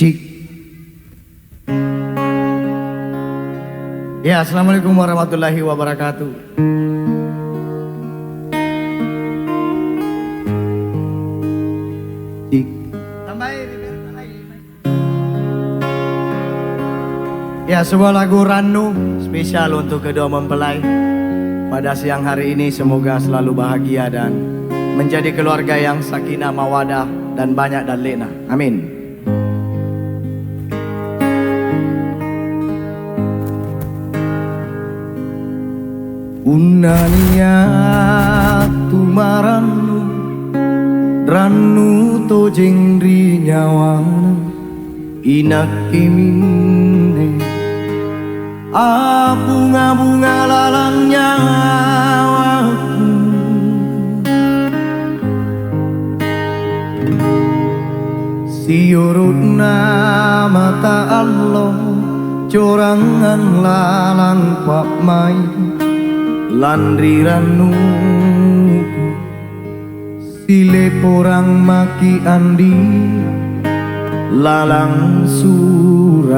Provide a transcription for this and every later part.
Cik. Ya, assalamualaikum warahmatullahi wabarakatuh. Cik. Ya, sebuah lagu Ranu spesial untuk kedua mempelai pada siang hari ini. Semoga selalu bahagia dan menjadi keluarga yang sakinah mawadah dan banyak dan lena. Amin. Unania tumaranu ranu to jengri nyawana inakimine bunga-bunga lalang nyawaku siurutna mata Allah corangan lalang pak mai landri ranu sile porang maki andi lalang surah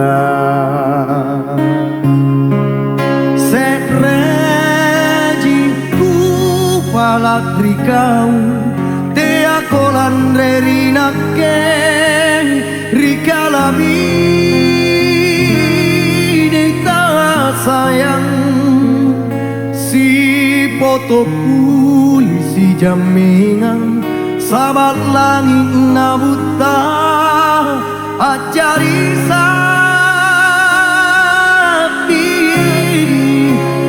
sekrejiku palatri kau te ako landri nakke rikalabi dita sayang foto polisi jamingan sahabat langit na buta acari sapi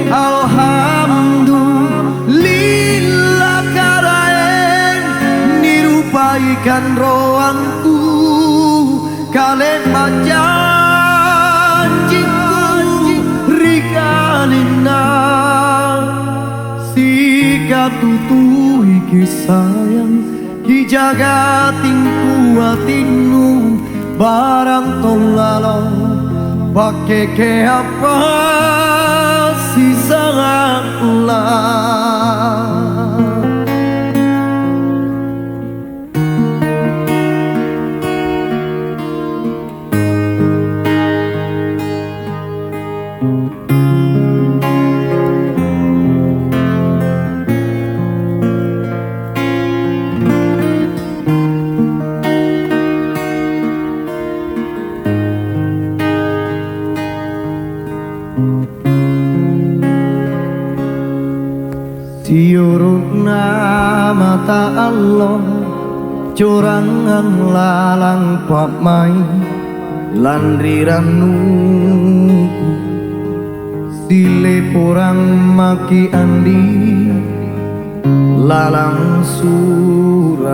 alhamdulillah karaen nirupaikan roangku kalen janjiku rikalina tutui kisayang dijaga tingku atinu barang tonglalo pakai ke apa sisa Allah. Siurutna mata Allah corangan lalang pak mai landri ranu sile porang maki andi lalang surah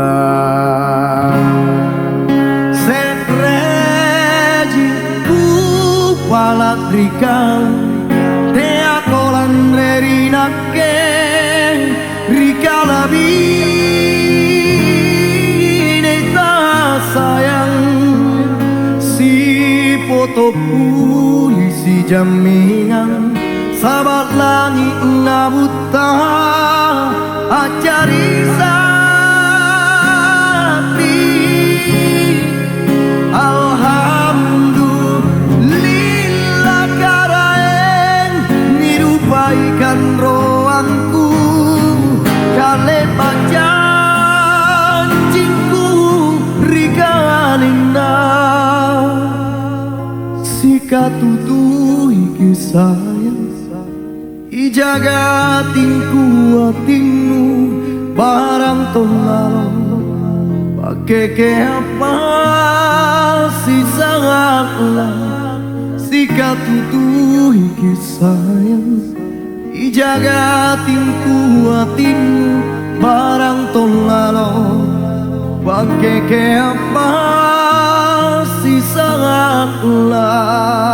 sekrejiku palatri kau te ako landri nakke rikalabi desa sayang si foto polisi jamingan sahabat langit na buta acari sapi alhamdulillah karaen nirupaikan roangku kale janjiku rikalina sikatutui kisayang ijaga tingku atinu barang tongalong pakai ke apa sisa Allah sikatutui kisayang ijaga tingku atinu barang tolalo pakai ke apa sisa Allah.